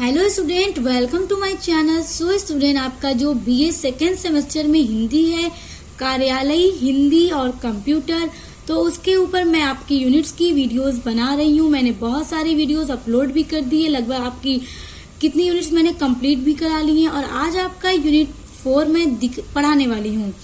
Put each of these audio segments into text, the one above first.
Hello student, welcome to my channel. So student, आपका जो BA second semester में हिंदी है, कार्यालय हिंदी और कंप्यूटर, तो उसके ऊपर मैं आपकी यूनिट्स की वीडियोस बना रही हूँ। मैंने बहुत सारी वीडियोस अपलोड भी कर दी है, लगभग आपकी कितनी यूनिट्स मैंने कंप्लीट भी करा ली हैं और आज आपका यूनिट 4 में पढ़ाने वाली हूँ।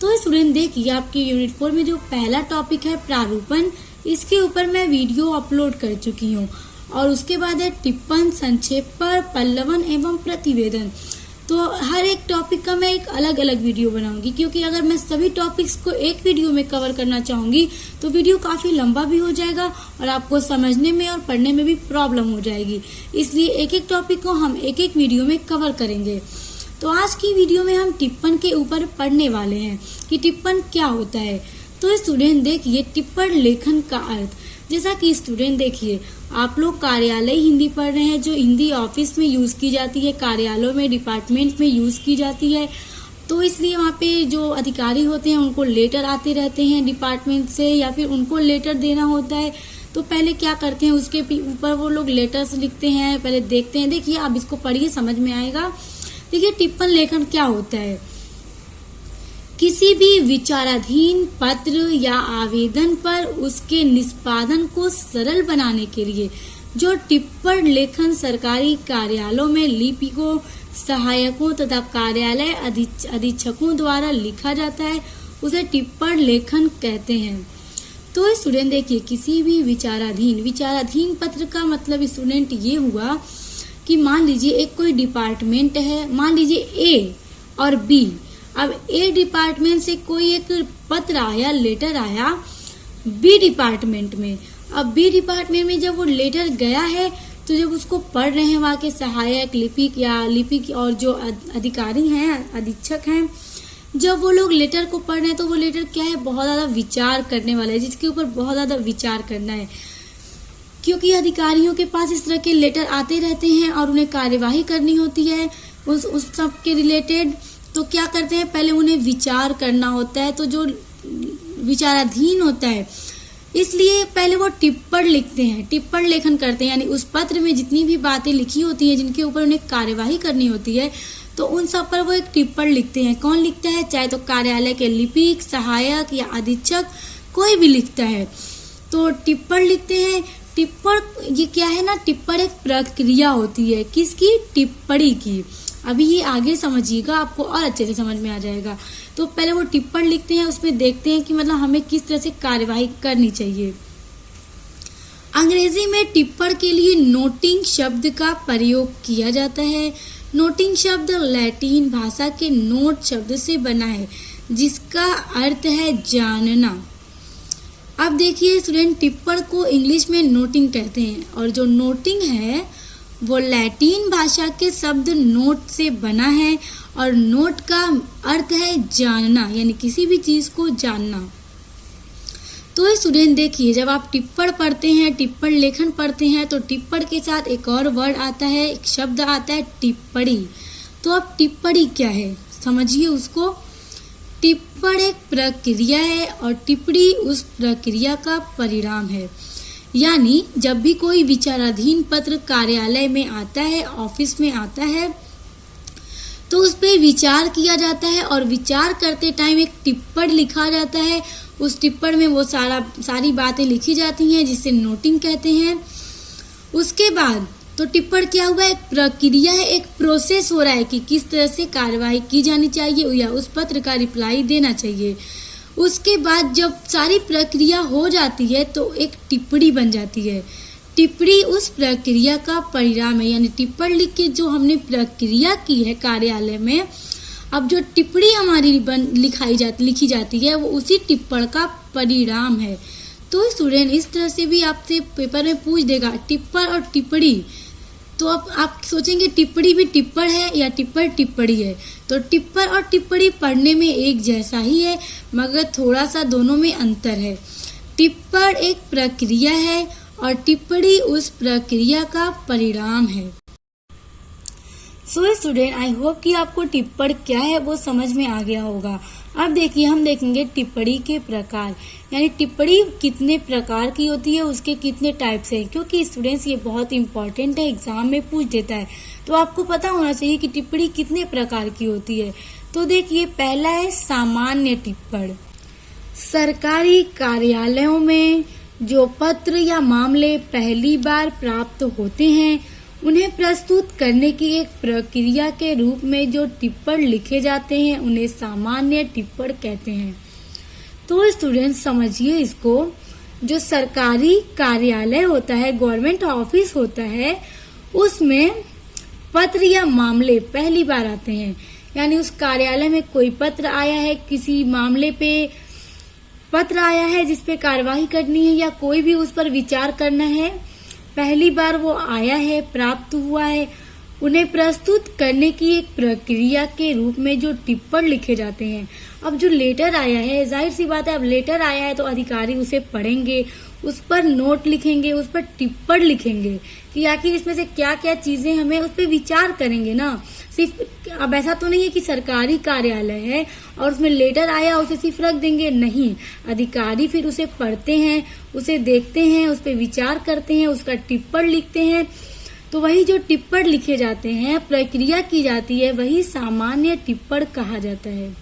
तो स्टूडेंट देखिए, आपकी यूनिट 4 में जो पहला टॉपिक है प्रारूपण, इसके ऊपर मैं वीडियो अपलोड कर चुकी हूँ और उसके बाद है टिप्पण, संक्षेपण, पल्लवन एवं प्रतिवेदन। तो हर एक टॉपिक का मैं एक अलग अलग वीडियो बनाऊंगी, क्योंकि अगर मैं सभी टॉपिक्स को एक वीडियो में कवर करना चाहूंगी तो वीडियो काफी लंबा भी हो जाएगा और आपको समझने में और पढ़ने में भी प्रॉब्लम हो जाएगी। इसलिए एक एक टॉपिक को हम एक एक वीडियो में कवर करेंगे। तो आज की वीडियो में हम टिप्पण के ऊपर पढ़ने वाले हैं कि टिप्पण क्या होता है। तो स्टूडेंट देखिए, टिप्पण लेखन का अर्थ, जैसा कि स्टूडेंट देखिए, आप लोग कार्यालय हिंदी पढ़ रहे हैं, जो हिंदी ऑफिस में यूज की जाती है, कार्यालयों में, डिपार्टमेंट में यूज की जाती है। तो इसलिए वहाँ पे जो अधिकारी होते हैं उनको लेटर आते रहते हैं डिपार्टमेंट से, या फिर उनको लेटर देना होता है। तो पहले क्या करते हैं, उसके ऊपर वो लोग लेटर्स लिखते हैं, पहले देखते हैं। देखिए, आप इसको पढ़िए, समझ में आएगा। देखिए, टिप्पण लेखन क्या होता है। किसी भी विचाराधीन पत्र या आवेदन पर उसके निष्पादन को सरल बनाने के लिए जो टिप्पण लेखन सरकारी कार्यालयों में लिपिकों, सहायकों तथा कार्यालय अधीक्षकों द्वारा लिखा जाता है, उसे टिप्पण लेखन कहते हैं। तो स्टूडेंट देखिए, किसी भी विचाराधीन पत्र का मतलब स्टूडेंट ये हुआ कि मान लीजिए एक कोई डिपार्टमेंट है, मान लीजिए ए और बी। अब ए डिपार्टमेंट से कोई एक पत्र आया, लेटर आया बी डिपार्टमेंट में। अब बी डिपार्टमेंट में जब वो लेटर गया है, तो जब उसको पढ़ रहे हैं वहाँ के सहायक, लिपिक और जो अधिकारी हैं, अधीक्षक हैं, जब वो लोग लेटर को पढ़ रहे हैं तो वो लेटर क्या है, बहुत ज्यादा विचार करने वाला है, जिसके ऊपर बहुत ज्यादा विचार करना है। क्योंकि अधिकारियों के पास इस तरह के लेटर आते रहते हैं और उन्हें कार्यवाही करनी होती है उस सब के रिलेटेड। तो क्या करते हैं, पहले उन्हें विचार करना होता है, तो जो विचाराधीन होता है, इसलिए पहले वो टिप्पण लिखते हैं, टिप्पण लेखन करते हैं। यानी उस पत्र में जितनी भी बातें लिखी होती हैं, जिनके ऊपर उन्हें कार्यवाही करनी होती है, तो उन सब पर वो एक टिप्पण लिखते हैं। कौन लिखता है, चाहे तो कार्यालय के लिपिक, सहायक या अधीक्षक, कोई भी लिखता है। तो टिप्पण लिखते हैं। टिप्पण ये क्या है ना, टिप्पण एक प्रक्रिया होती है, किसकी, टिप्पणी की। अभी ये आगे समझिएगा, आपको और अच्छे से समझ में आ जाएगा। तो पहले वो टिप्पण लिखते हैं, उसमें देखते हैं कि मतलब हमें किस तरह से कार्यवाही करनी चाहिए। अंग्रेजी में टिप्पण के लिए नोटिंग शब्द का प्रयोग किया जाता है। नोटिंग शब्द लैटिन भाषा के नोट शब्द से बना है, जिसका अर्थ है जानना। अब देखिए स्टूडेंट, टिप्पण को इंग्लिश में नोटिंग कहते हैं, और जो नोटिंग है वो लैटिन भाषा के शब्द नोट से बना है, और नोट का अर्थ है जानना, यानी किसी भी चीज को जानना। तो स्टूडेंट देखिए, जब आप टिप्पण पढ़ते हैं, टिप्पण लेखन पढ़ते हैं, तो टिप्पण के साथ एक और वर्ड आता है, एक शब्द आता है टिप्पणी। तो अब टिप्पणी क्या है, समझिए उसको। टिप्पण एक प्रक्रिया है और टिप्पणी उस प्रक्रिया का परिणाम है। यानी जब भी कोई विचाराधीन पत्र कार्यालय में आता है, ऑफिस में आता है, तो उस पर विचार किया जाता है और विचार करते टाइम एक टिप्पण लिखा जाता है। उस टिप्पण में वो सारी बातें लिखी जाती हैं, जिसे नोटिंग कहते हैं। उसके बाद तो टिप्पण क्या हुआ, एक प्रक्रिया है, एक प्रोसेस हो रहा है कि किस तरह से कार्यवाही की जानी चाहिए या उस पत्र का रिप्लाई देना चाहिए। उसके बाद जब सारी प्रक्रिया हो जाती है तो एक टिप्पणी बन जाती है। टिप्पणी उस प्रक्रिया का परिणाम है, यानी टिप्पण लिख के जो हमने प्रक्रिया की है कार्यालय में, अब जो टिप्पणी हमारी लिखी जाती है वो उसी टिप्पण का परिणाम है। तो स्टूडेंट इस तरह से भी आपसे पेपर में पूछ देगा, टिप्पण और टिप्पणी। तो अब आप सोचेंगे टिप्पणी भी टिप्पण है या टिप्पण टिप्पणी है। तो टिप्पण और टिप्पणी पढ़ने में एक जैसा ही है, मगर थोड़ा सा दोनों में अंतर है। टिप्पण एक प्रक्रिया है और टिप्पणी उस प्रक्रिया का परिणाम है। सो स्टूडेंट, आई होप कि आपको टिप्पण क्या है वो समझ में आ गया होगा। अब देखिए, हम देखेंगे टिप्पणी के प्रकार, यानी टिप्पणी कितने प्रकार की होती है, उसके कितने टाइप्स हैं। क्योंकि स्टूडेंट्स ये बहुत इंपॉर्टेंट है, एग्जाम में पूछ देता है, तो आपको पता होना चाहिए कि टिप्पणी कितने प्रकार की होती है। तो देखिए, पहला है सामान्य टिप्पण। सरकारी कार्यालयों में जो पत्र या मामले पहली बार प्राप्त होते हैं, उन्हें प्रस्तुत करने की एक प्रक्रिया के रूप में जो टिप्पण लिखे जाते हैं, उन्हें सामान्य टिप्पण कहते हैं। तो स्टूडेंट्स समझिए इसको, जो सरकारी कार्यालय होता है, गवर्नमेंट ऑफिस होता है, उसमें पत्र या मामले पहली बार आते हैं। यानी उस कार्यालय में कोई पत्र आया है, किसी मामले पे पत्र आया है जिसपे कार्यवाही करनी है या कोई भी उस पर विचार करना है, पहली बार वो आया है, प्राप्त हुआ है, उन्हें प्रस्तुत करने की एक प्रक्रिया के रूप में जो टिप्पण लिखे जाते हैं। अब जो लेटर आया है, जाहिर सी बात है, अब लेटर आया है तो अधिकारी उसे पढ़ेंगे, उस पर नोट लिखेंगे, उस पर टिप्पण लिखेंगे कि आखिर इसमें से क्या क्या चीजें हमें उस पर विचार करेंगे ना। सिर्फ अब ऐसा तो नहीं है कि सरकारी कार्यालय है और उसमें लेटर आया उसे सिर्फ रख देंगे, नहीं, अधिकारी फिर उसे पढ़ते हैं, उसे देखते हैं, उस पर विचार करते हैं, उसका टिप्पण लिखते हैं। तो वही जो टिप्पण लिखे जाते हैं, प्रक्रिया की जाती है, वही सामान्य टिप्पण कहा जाता है।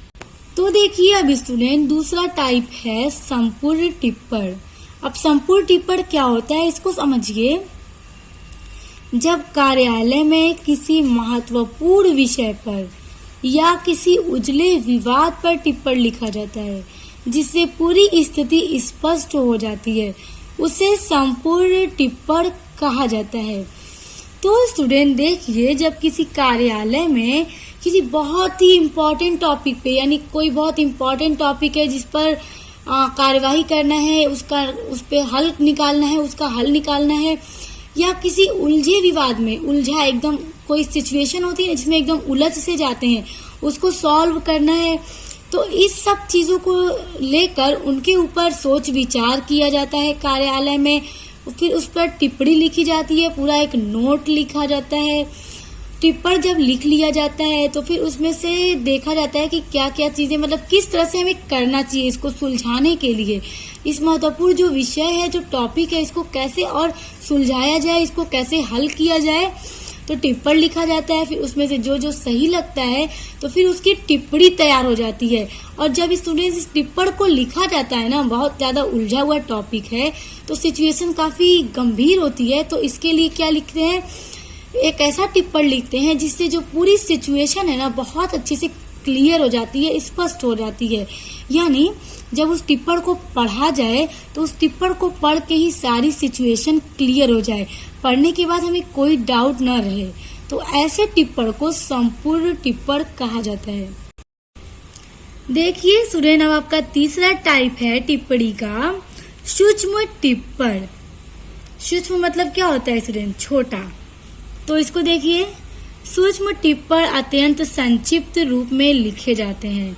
तो देखिए अब स्टूडेंट, दूसरा टाइप है संपूर्ण टिप्पण। अब संपूर्ण टिप्पण क्या होता है, इसको समझिए। जब कार्यालय में किसी महत्वपूर्ण विषय पर या किसी उजले विवाद पर टिप्पण लिखा जाता है, जिससे पूरी स्थिति स्पष्ट हो जाती है, उसे संपूर्ण टिप्पण कहा जाता है। तो स्टूडेंट देखिए, जब किसी कार्यालय में किसी बहुत ही इम्पोर्टेंट टॉपिक पे, यानी कोई बहुत इम्पोर्टेंट टॉपिक है जिस पर कार्यवाही करना है, उस पे हल निकालना है, उसका हल निकालना है, या किसी उलझे विवाद में, उलझा एकदम कोई सिचुएशन होती है जिसमें एकदम उलझ से जाते हैं, उसको सॉल्व करना है, तो इस सब चीजों को लेकर उनके ऊपर सोच विचार किया जाता है कार्यालय में। फिर उस पर टिप्पणी लिखी जाती है, पूरा एक नोट लिखा जाता है। टिप्पण जब लिख लिया जाता है तो फिर उसमें से देखा जाता है कि क्या क्या चीजें, मतलब किस तरह से हमें करना चाहिए इसको सुलझाने के लिए। इस महत्वपूर्ण जो विषय है, जो टॉपिक है, इसको कैसे और सुलझाया जाए, इसको कैसे हल किया जाए, तो टिप्पण लिखा जाता है। फिर उसमें से जो जो सही लगता है तो फिर उसकी टिप्पणी तैयार हो जाती है। और जब स्टूडेंट्स इस टिप्पण को लिखा जाता है ना, बहुत ज्यादा उलझा हुआ टॉपिक है तो सिचुएशन काफी गंभीर होती है, तो इसके लिए क्या लिखते हैं, एक ऐसा टिप्पण लिखते हैं जिससे जो पूरी सिचुएशन है ना बहुत अच्छे से क्लियर हो जाती है, स्पष्ट हो जाती है। यानी जब उस टिप्पण को पढ़ा जाए तो उस टिप्पण को पढ़ के ही सारी सिचुएशन क्लियर हो जाए, पढ़ने के बाद हमें कोई डाउट न रहे। तो ऐसे टिप्पण को संपूर्ण टिप्पण कहा जाता है। देखिए स्टूडेंट, अब आपका तीसरा टाइप है टिप्पणी का सूक्ष्म टिप्पण। सूक्ष्म मतलब क्या होता है स्टूडेंट, छोटा। तो इसको देखिए, सूक्ष्म टिप्पण अत्यंत संक्षिप्त रूप में लिखे जाते हैं।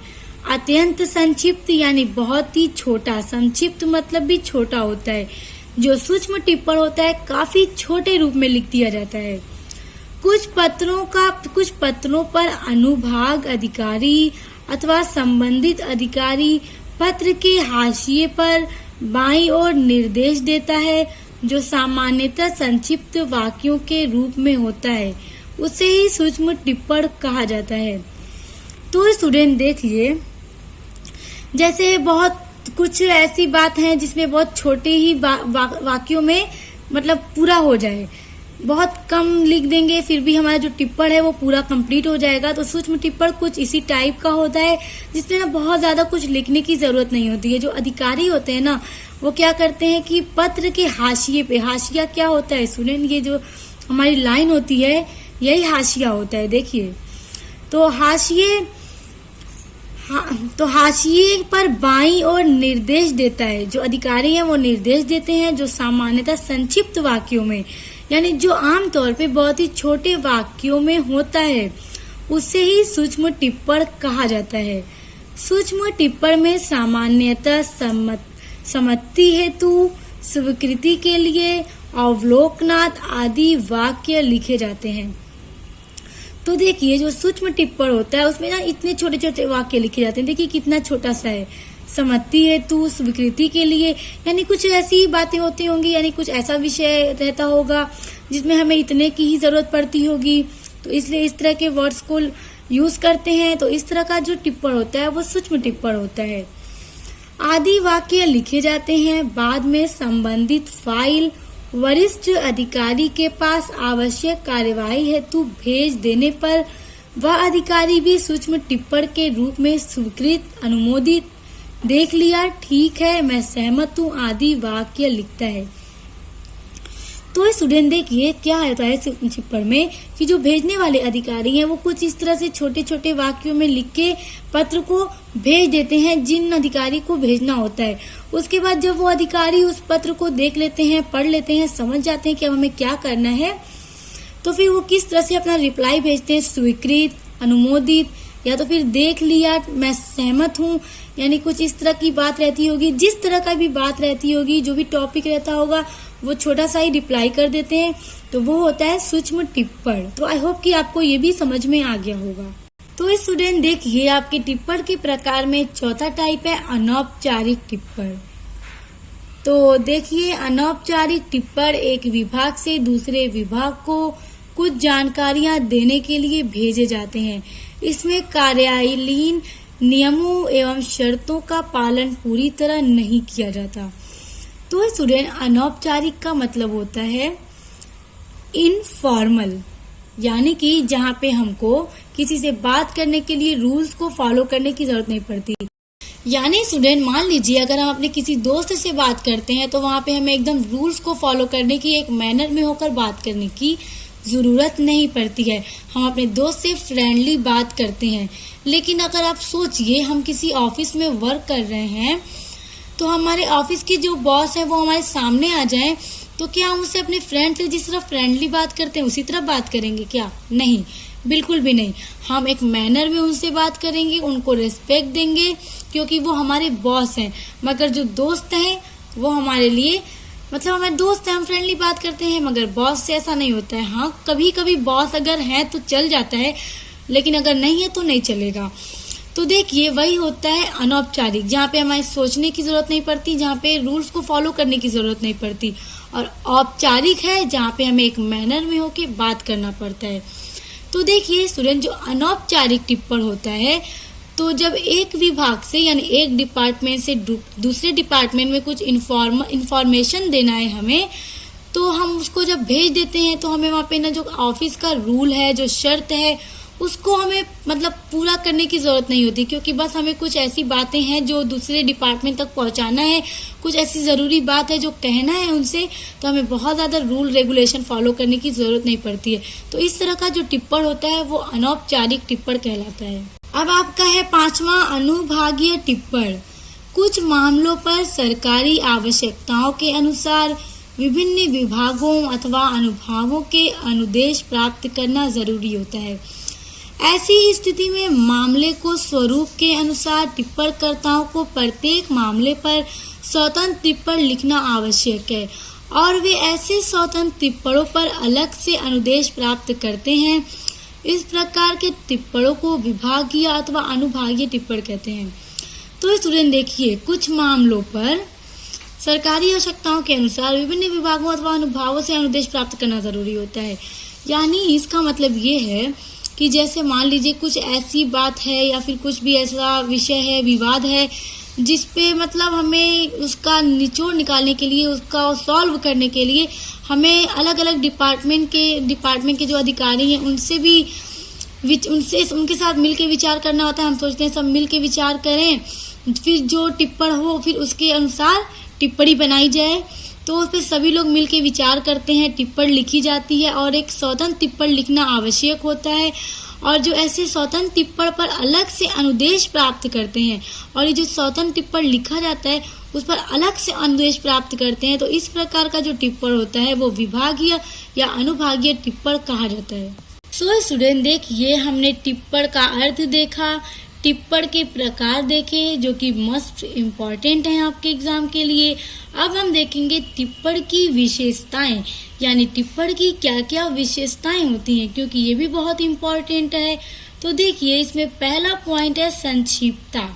अत्यंत संक्षिप्त यानी बहुत ही छोटा, संक्षिप्त मतलब भी छोटा होता है। जो सूक्ष्म टिप्पण होता है काफी छोटे रूप में लिख दिया जाता है। कुछ पत्रों पर अनुभाग अधिकारी अथवा संबंधित अधिकारी पत्र के हाशिए पर बाईं ओर निर्देश देता है, जो सामान्यतः संक्षिप्त वाक्यों के रूप में होता है, उसे ही सूक्ष्म टिप्पण कहा जाता है। तो स्टूडेंट देखिए, जैसे बहुत कुछ ऐसी बात है जिसमें बहुत छोटे ही वाक्यों में मतलब पूरा हो जाए, बहुत कम लिख देंगे फिर भी हमारा जो टिप्पण है वो पूरा कंप्लीट हो जाएगा। तो सूक्ष्म टिप्पण कुछ इसी टाइप का होता है जिसमें ना बहुत ज्यादा कुछ लिखने की जरूरत नहीं होती है। जो अधिकारी होते हैं ना, वो क्या करते हैं कि पत्र के हाशिए पे, हाशिया क्या होता है स्टूडेंट, ये जो हमारी लाइन होती है यही हाशिया होता है। देखिए, तो हाशिए पर बाईं ओर निर्देश देता है, जो अधिकारी हैं वो निर्देश देते हैं, जो सामान्यतः संक्षिप्त वाक्यों में, यानी जो आमतौर पे बहुत ही छोटे वाक्यों में होता है, उसे ही सूक्ष्म टिप्पण कहा जाता है। सूक्ष्म टिप्पण में सामान्यतः सम्मति हेतु, स्वीकृति के लिए, अवलोकनात् आदि वाक्य लिखे जाते हैं। तो देखिए जो सूक्ष्म टिप्पण होता है उसमें ना इतने छोटे छोटे वाक्य लिखे जाते हैं। देखिए कितना छोटा सा है। सम्मति हेतु, स्वीकृति के लिए, यानी कुछ ऐसी बातें होती होंगी, यानी कुछ ऐसा विषय रहता होगा जिसमें हमें इतने की ही जरूरत पड़ती होगी, तो इसलिए इस तरह के वर्ड्स को यूज करते हैं। तो इस तरह का जो टिप्पण होता है वो सूक्ष्म टिप्पण होता है। आदि वाक्य लिखे जाते हैं, बाद में संबंधित फाइल वरिष्ठ अधिकारी के पास आवश्यक कार्यवाही हेतु भेज देने पर वह अधिकारी भी सूक्ष्म टिप्पण के रूप में स्वीकृत, अनुमोदित, देख लिया, ठीक है, मैं सहमत हूँ आदि वाक्य लिखता है। तो स्टूडेंट देखिए क्या होता है सूक्ष्म टिप्पण में कि जो भेजने वाले अधिकारी हैं वो कुछ इस तरह से छोटे छोटे वाक्यों में लिख के पत्र को भेज देते हैं जिन अधिकारी को भेजना होता है। उसके बाद जब वो अधिकारी उस पत्र को देख लेते हैं, पढ़ लेते हैं, समझ जाते हैं कि अब हमें क्या करना है, तो फिर वो किस तरह से अपना रिप्लाई भेजते हैं, स्वीकृत, अनुमोदित, या तो फिर देख लिया, मैं सहमत हूँ, यानी कुछ इस तरह की बात रहती होगी। जिस तरह का भी बात रहती होगी, जो भी टॉपिक रहता होगा वो छोटा सा ही रिप्लाई कर देते हैं, तो वो होता है सूक्ष्म टिप्पण। तो आई होप कि आपको ये भी समझ में आ गया होगा। तो स्टूडेंट देखिए आपके टिप्पण के प्रकार में चौथा टाइप है अनौपचारिक टिप्पण। तो देखिए अनौपचारिक टिप्पण एक विभाग से दूसरे विभाग को कुछ जानकारियां देने के लिए भेजे जाते हैं। इसमें कार्यालयीन नियमों एवं शर्तों का पालन पूरी तरह नहीं किया जाता। तो स्टूडेंट अनौपचारिक का मतलब होता है इनफॉर्मल, यानी कि जहाँ पे हमको किसी से बात करने के लिए रूल्स को फॉलो करने की जरूरत नहीं पड़ती। यानी स्टूडेंट मान लीजिए अगर हम अपने किसी दोस्त से बात करते हैं तो वहाँ पे हमें एकदम रूल्स को फॉलो करने की, एक मैनर में होकर बात करने की जरूरत नहीं पड़ती है। हम अपने दोस्त से फ्रेंडली बात करते हैं। लेकिन अगर आप सोचिए हम किसी ऑफिस में वर्क कर रहे हैं तो हमारे ऑफिस के जो बॉस है वो हमारे सामने आ जाएं, तो क्या हम उससे अपने फ्रेंड से जिस तरह फ्रेंडली बात करते हैं उसी तरह बात करेंगे क्या? नहीं, बिल्कुल भी नहीं। हम एक मैनर में उनसे बात करेंगे, उनको रिस्पेक्ट देंगे क्योंकि वो हमारे बॉस हैं। मगर जो दोस्त हैं वो हमारे लिए, मतलब हमारे दोस्त हैं, हम फ्रेंडली बात करते हैं, मगर बॉस से ऐसा नहीं होता है। हाँ, कभी कभी बॉस अगर है तो चल जाता है, लेकिन अगर नहीं है तो नहीं चलेगा। तो देखिए वही होता है अनौपचारिक, जहाँ पे हमें सोचने की जरूरत नहीं पड़ती, जहाँ पे रूल्स को फॉलो करने की जरूरत नहीं पड़ती। और औपचारिक है जहाँ पे हमें एक मैनर में होके बात करना पड़ता है। तो देखिए स्टूडेंट जो अनौपचारिक टिप्पण होता है, तो जब एक विभाग से यानी एक डिपार्टमेंट से दूसरे डिपार्टमेंट में कुछ इंफॉर्मेशन देना है हमें, तो हम उसको जब भेज देते हैं तो हमें वहाँ पे ना जो ऑफिस का रूल है, जो शर्त है, उसको हमें मतलब पूरा करने की जरूरत नहीं होती, क्योंकि बस हमें कुछ ऐसी बातें हैं जो दूसरे डिपार्टमेंट तक पहुंचाना है, कुछ ऐसी जरूरी बात है जो कहना है उनसे, तो हमें बहुत ज्यादा रूल रेगुलेशन फॉलो करने की जरूरत नहीं पड़ती है। तो इस तरह का जो टिप्पण होता है वो अनौपचारिक टिप्पण कहलाता है। अब आपका है पांचवा अनुभागीय टिप्पण। कुछ मामलों पर सरकारी आवश्यकताओं के अनुसार विभिन्न विभागों अथवा अनुभागों के अनुदेश प्राप्त करना जरूरी होता है। ऐसी स्थिति में मामले को स्वरूप के अनुसार टिप्पणकर्ताओं को प्रत्येक मामले पर स्वतंत्र टिप्पण लिखना आवश्यक है और वे ऐसे स्वतंत्र टिप्पणों पर अलग से अनुदेश प्राप्त करते हैं। इस प्रकार के टिप्पणों को विभागीय अथवा अनुभागीय टिप्पण कहते हैं। तो स्टूडेंट देखिए कुछ मामलों पर सरकारी आवश्यकताओं के अनुसार विभिन्न विभागों अथवा अनुभागों से अनुदेश प्राप्त करना जरूरी होता है। यानी इसका मतलब ये है कि जैसे मान लीजिए कुछ ऐसी बात है या फिर कुछ भी ऐसा विषय है, विवाद है, जिसपे मतलब हमें उसका निचोड़ निकालने के लिए, उसका सॉल्व करने के लिए हमें अलग अलग डिपार्टमेंट के जो अधिकारी हैं उनके साथ मिलके विचार करना होता है। हम सोचते हैं सब मिलके विचार करें, फिर जो टिप्पण हो फिर उसके अनुसार टिप्पणी बनाई जाए। तो उस पर सभी लोग मिलके विचार करते हैं, टिप्पण लिखी जाती है और एक स्वतंत्र टिप्पण लिखना आवश्यक होता है। और जो ऐसे स्वतंत्र टिप्पण पर अलग से अनुदेश प्राप्त करते हैं और ये जो स्वतंत्र टिप्पण लिखा जाता है उस पर अलग से अनुदेश प्राप्त करते हैं, तो इस प्रकार का जो टिप्पण होता है वो विभागीय या अनुभागीय टिप्पण कहा जाता है। सो स्टूडेंट देखिए हमने टिप्पण का अर्थ देखा, टिप्पण के प्रकार देखे जो कि मस्ट इम्पॉर्टेंट हैं आपके एग्जाम के लिए। अब हम देखेंगे टिप्पण की विशेषताएं, यानी टिप्पण की क्या क्या विशेषताएं होती हैं, क्योंकि ये भी बहुत इम्पॉर्टेंट है। तो देखिए, इसमें पहला पॉइंट है संक्षिप्तता।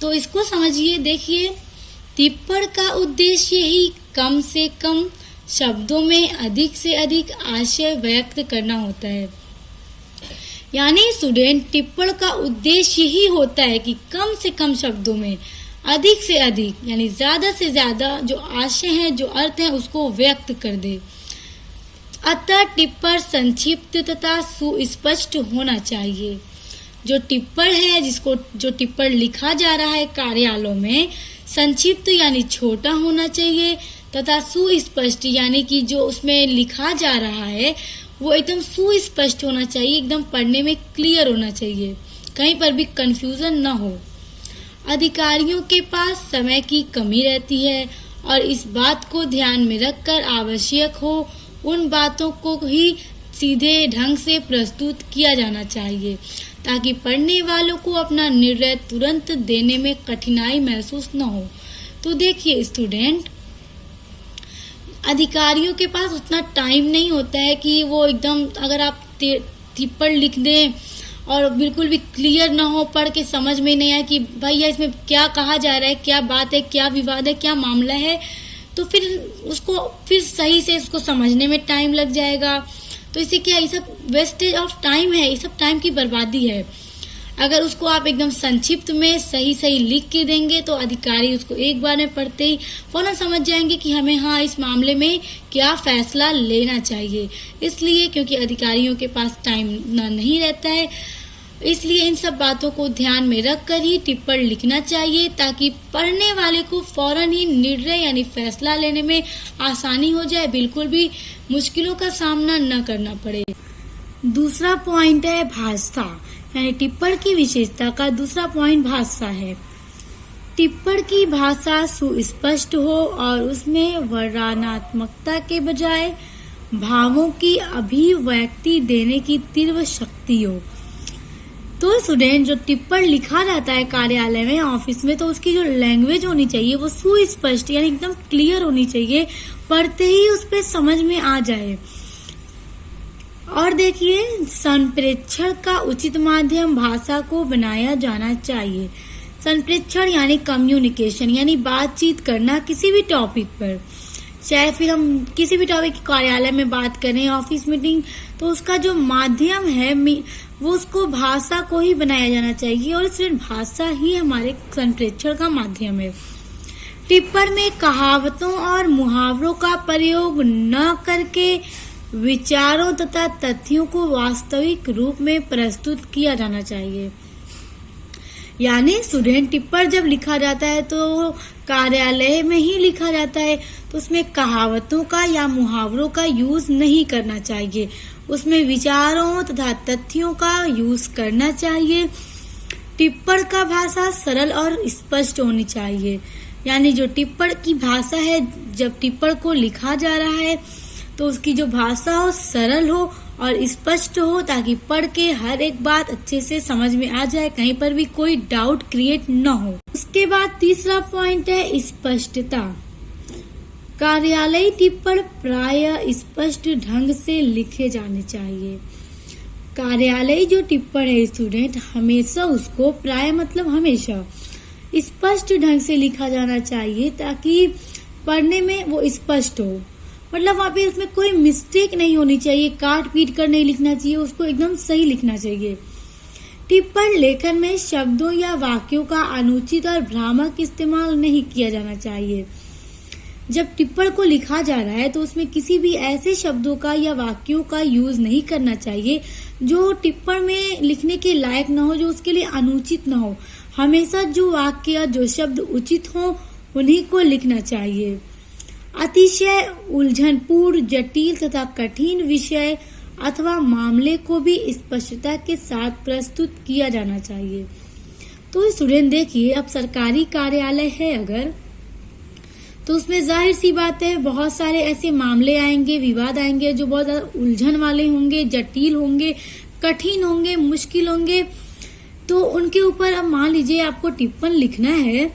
तो इसको समझिए। देखिए, टिप्पण का उद्देश्य ही कम से कम शब्दों में अधिक से अधिक आशय व्यक्त करना होता है। यानी स्टूडेंट, टिप्पण का उद्देश्य ही होता है कि कम से कम शब्दों में अधिक से अधिक यानी ज्यादा से ज्यादा जो आशय है, जो अर्थ है, उसको व्यक्त कर दे। अतः टिप्पण संक्षिप्त तथा सुस्पष्ट होना चाहिए। जो टिप्पण है, जो टिप्पण लिखा जा रहा है कार्यालयों में, संक्षिप्त यानी छोटा होना चाहिए तथा सुस्पष्ट यानी कि जो उसमें लिखा जा रहा है वो एकदम सुस्पष्ट होना चाहिए, एकदम पढ़ने में क्लियर होना चाहिए, कहीं पर भी कंफ्यूजन न हो। अधिकारियों के पास समय की कमी रहती है और इस बात को ध्यान में रखकर आवश्यक हो उन बातों को ही सीधे ढंग से प्रस्तुत किया जाना चाहिए, ताकि पढ़ने वालों को अपना निर्णय तुरंत देने में कठिनाई महसूस न हो। तो देखिए स्टूडेंट, अधिकारियों के पास उतना टाइम नहीं होता है कि वो एकदम, अगर आप टिप्पण लिख दें और बिल्कुल भी क्लियर ना हो, पढ़ के समझ में नहीं आए कि भैया इसमें क्या कहा जा रहा है, क्या बात है, क्या विवाद है, क्या मामला है, तो फिर सही से उसको समझने में टाइम लग जाएगा। तो इससे क्या, ये सब वेस्टेज ऑफ टाइम है, ये सब टाइम की बर्बादी है। अगर उसको आप एकदम संक्षिप्त में सही सही लिख के देंगे तो अधिकारी उसको एक बार में पढ़ते ही फौरन समझ जाएंगे कि हमें इस मामले में क्या फैसला लेना चाहिए। इसलिए क्योंकि अधिकारियों के पास टाइम नहीं रहता है, इसलिए इन सब बातों को ध्यान में रखकर ही टिप्पण लिखना चाहिए, ताकि पढ़ने वाले को फौरन ही निर्णय यानी फैसला लेने में आसानी हो जाए, बिल्कुल भी मुश्किलों का सामना न करना पड़े। दूसरा पॉइंट है भाषा, यानी टिप्पण की विशेषता का दूसरा पॉइंट भाषा है। टिप्पण की भाषा सुस्पष्ट हो और उसमें वर्णनात्मकता के बजाय भावों की अभिव्यक्ति देने की तीव्र शक्ति हो। तो स्टूडेंट, जो टिप्पण लिखा जाता है कार्यालय में, ऑफिस में, तो उसकी जो लैंग्वेज होनी चाहिए वो सुस्पष्ट यानी एकदम क्लियर होनी चाहिए, पढ़ते ही उस पर समझ में आ जाए। और देखिए, संप्रेषण का उचित माध्यम भाषा को बनाया जाना चाहिए। संप्रेषण यानी कम्युनिकेशन, यानी बातचीत करना किसी भी टॉपिक पर, चाहे फिर हम किसी भी टॉपिक कार्यालय में बात करें, ऑफिस मीटिंग, तो उसका जो माध्यम है वो उसको भाषा को ही बनाया जाना चाहिए, और इसलिए भाषा ही हमारे संप्रेषण का माध्यम है। टिप्पण में कहावतों और मुहावरों का प्रयोग न करके विचारों तथा तथ्यों को वास्तविक रूप में प्रस्तुत किया जाना चाहिए। यानी स्टूडेंट, टिप्पण जब लिखा जाता है तो कार्यालय में ही लिखा जाता है, तो उसमें कहावतों का या मुहावरों का यूज नहीं करना चाहिए, उसमें विचारों तथा तथ्यों का यूज करना चाहिए। टिप्पण का भाषा सरल और स्पष्ट होनी चाहिए, यानी जो टिप्पण की भाषा है, जब टिप्पण को लिखा जा रहा है तो उसकी जो भाषा हो सरल हो और स्पष्ट हो, ताकि पढ़ के हर एक बात अच्छे से समझ में आ जाए, कहीं पर भी कोई डाउट क्रिएट न हो। उसके बाद तीसरा पॉइंट है स्पष्टता। कार्यालयी टिप्पण प्रायः स्पष्ट ढंग से लिखे जाने चाहिए। कार्यालयी जो टिप्पण है स्टूडेंट, हमेशा उसको, प्राय मतलब हमेशा, स्पष्ट ढंग से लिखा जाना चाहिए, ताकि पढ़ने में वो स्पष्ट हो। मतलब वहाँ पे उसमें कोई मिस्टेक नहीं होनी चाहिए, काट पीट कर नहीं लिखना चाहिए, उसको एकदम सही लिखना चाहिए। टिप्पण लेखन में शब्दों या वाक्यों का अनुचित और भ्रामक इस्तेमाल नहीं किया जाना चाहिए। जब टिप्पण को लिखा जा रहा है तो उसमें किसी भी ऐसे शब्दों का या वाक्यों का यूज नहीं करना चाहिए जो टिप्पण में लिखने के लायक न हो, जो उसके लिए अनुचित न हो। हमेशा जो वाक्य या जो शब्द उचित हो उन्हीं को लिखना चाहिए। अतिशय उलझनपूर्ण, जटिल तथा कठिन विषय अथवा मामले को भी स्पष्टता के साथ प्रस्तुत किया जाना चाहिए। तो स्टूडेंट देखिए, अब सरकारी कार्यालय है अगर, तो उसमें जाहिर सी बात है बहुत सारे ऐसे मामले आएंगे, विवाद आएंगे जो बहुत ज्यादा उलझन वाले होंगे, जटिल होंगे, कठिन होंगे, मुश्किल होंगे। तो उनके ऊपर अब मान लीजिए आपको टिप्पण लिखना है,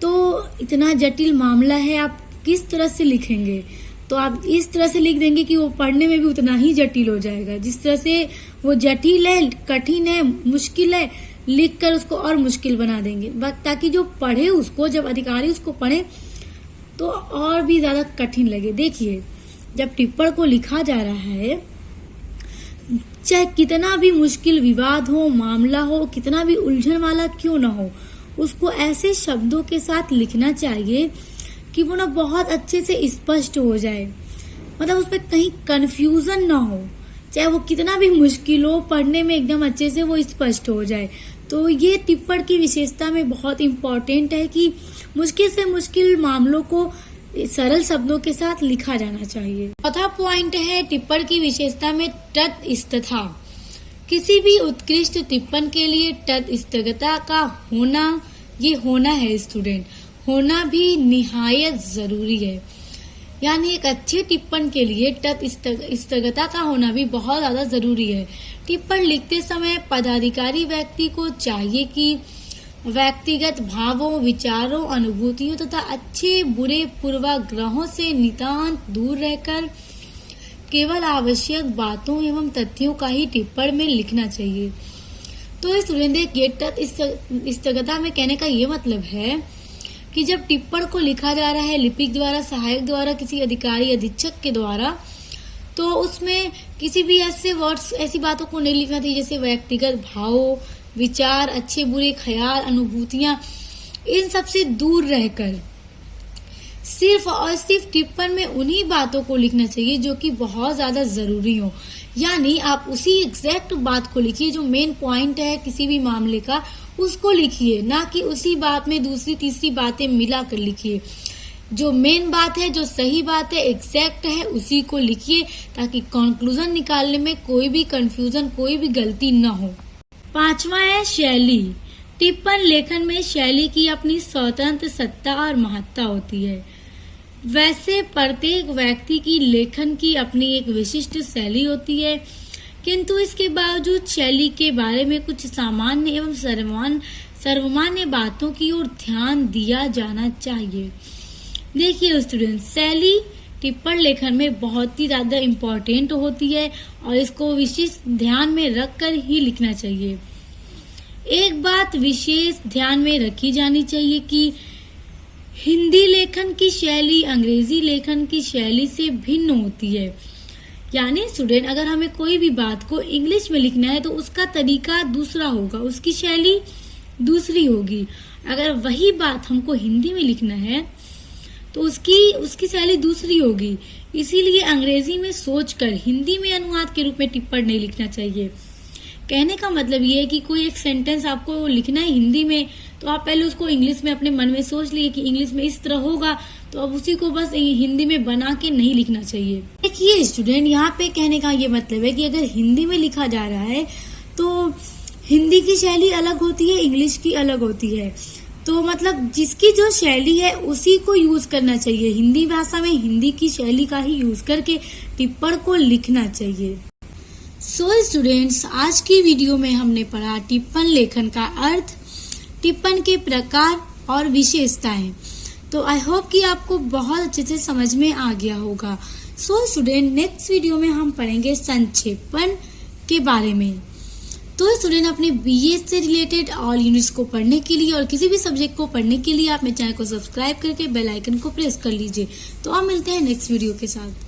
तो इतना जटिल मामला है, आप किस तरह से लिखेंगे? तो आप इस तरह से लिख देंगे कि वो पढ़ने में भी उतना ही जटिल हो जाएगा। जिस तरह से वो जटिल है, कठिन है, मुश्किल है, लिखकर उसको और मुश्किल बना देंगे, ताकि जो पढ़े उसको, जब अधिकारी उसको पढ़े तो और भी ज्यादा कठिन लगे। देखिए, जब टिप्पण को लिखा जा रहा है, चाहे कितना भी मुश्किल विवाद हो, मामला हो, कितना भी उलझन वाला क्यों ना हो, उसको ऐसे शब्दों के साथ लिखना चाहिए कि वो ना बहुत अच्छे से स्पष्ट हो जाए, मतलब उसमें कहीं कंफ्यूजन ना हो, चाहे वो कितना भी मुश्किल हो, पढ़ने में एकदम अच्छे से वो स्पष्ट हो जाए। तो ये टिप्पण की विशेषता में बहुत इम्पोर्टेंट है कि मुश्किल से मुश्किल मामलों को सरल शब्दों के साथ लिखा जाना चाहिए। चौथा पॉइंट है टिप्पण की विशेषता में तटस्थता। किसी भी उत्कृष्ट टिप्पण के लिए तटस्थता का होना, ये होना है स्टूडेंट, होना भी निहायत जरूरी है। यानी एक अच्छे टिप्पण के लिए तटस्थता का होना भी बहुत ज्यादा जरूरी है। टिप्पण लिखते समय पदाधिकारी व्यक्ति को चाहिए कि व्यक्तिगत भावों, विचारों, अनुभूतियों तथा अच्छे बुरे पूर्वाग्रहों से नितांत दूर रहकर केवल आवश्यक बातों एवं तथ्यों का ही टिप्पण में लिखना चाहिए। तो स्टूडेंट देखिए, तटस्थता में कहने का ये मतलब है कि जब टिप्पण को लिखा जा रहा है लिपिक द्वारा, सहायक द्वारा, किसी अधिकारी, अधीक्षक के द्वारा, तो उसमें किसी भी ऐसे वर्ड्स, ऐसी बातों को नहीं लिखना चाहिए जैसे व्यक्तिगत भाव, विचार, अच्छे बुरे ख्याल, अनुभूतियां, इन सब से दूर रहकर सिर्फ और सिर्फ टिप्पण में उन्हीं बातों को लिखना चाहिए जो कि बहुत ज्यादा जरूरी हो। यानी आप उसी एग्जैक्ट बात को लिखिए जो मेन पॉइंट है किसी भी मामले का, उसको लिखिए, ना कि उसी बात में दूसरी तीसरी बातें मिलाकर लिखिए। जो मेन बात है, जो सही बात है, एग्जैक्ट है, उसी को लिखिए ताकि कंक्लूजन निकालने में कोई भी कंफ्यूजन, कोई भी गलती न हो। पांचवा है शैली। टिप्पण लेखन में शैली की अपनी स्वतंत्र सत्ता और महत्ता होती है। वैसे प्रत्येक व्यक्ति की लेखन की अपनी एक विशिष्ट शैली होती है, किंतु इसके बावजूद शैली के बारे में कुछ सामान्य एवं सर्वमान्य बातों की ओर ध्यान दिया जाना चाहिए। देखिए स्टूडेंट, शैली टिप्पण लेखन में बहुत ही ज्यादा इम्पोर्टेंट होती है और इसको विशेष ध्यान में रखकर ही लिखना चाहिए। एक बात विशेष ध्यान में रखी जानी चाहिए कि हिंदी लेखन की शैली अंग्रेजी लेखन की शैली से भिन्न होती है। यानी स्टूडेंट, अगर हमें कोई भी बात को इंग्लिश में लिखना है तो उसका तरीका दूसरा होगा, उसकी शैली दूसरी होगी। अगर वही बात हमको हिंदी में लिखना है तो उसकी शैली दूसरी होगी। इसीलिए अंग्रेजी में सोचकर हिंदी में अनुवाद के रूप में टिप्पण नहीं लिखना चाहिए। कहने का मतलब ये है कि कोई एक सेंटेंस आपको लिखना है हिंदी में, तो आप पहले उसको इंग्लिश में अपने मन में सोच लिए कि इंग्लिश में इस तरह होगा, तो अब उसी को बस हिंदी में बना के नहीं लिखना चाहिए। देखिए स्टूडेंट, यहाँ पे कहने का ये मतलब है कि अगर हिंदी में लिखा जा रहा है तो हिंदी की शैली अलग होती है, इंग्लिश की अलग होती है। तो मतलब जिसकी जो शैली है उसी को यूज करना चाहिए। हिंदी भाषा में हिंदी की शैली का ही यूज करके टिप्पण को लिखना चाहिए। सो स्टूडेंट्स, आज की वीडियो में हमने पढ़ा टिप्पण लेखन का अर्थ, टिप्पण के प्रकार और विशेषताएं। तो आई होप कि आपको बहुत अच्छे से समझ में आ गया होगा। सो स्टूडेंट, नेक्स्ट वीडियो में हम पढ़ेंगे संक्षेपण के बारे में। तो स्टूडेंट, अपने बीए से रिलेटेड ऑल यूनिट्स को पढ़ने के लिए और किसी भी सब्जेक्ट को पढ़ने के लिए आप मेरे चैनल को सब्सक्राइब करके बेल आइकन को प्रेस कर लीजिए। तो आप मिलते हैं नेक्स्ट वीडियो के साथ।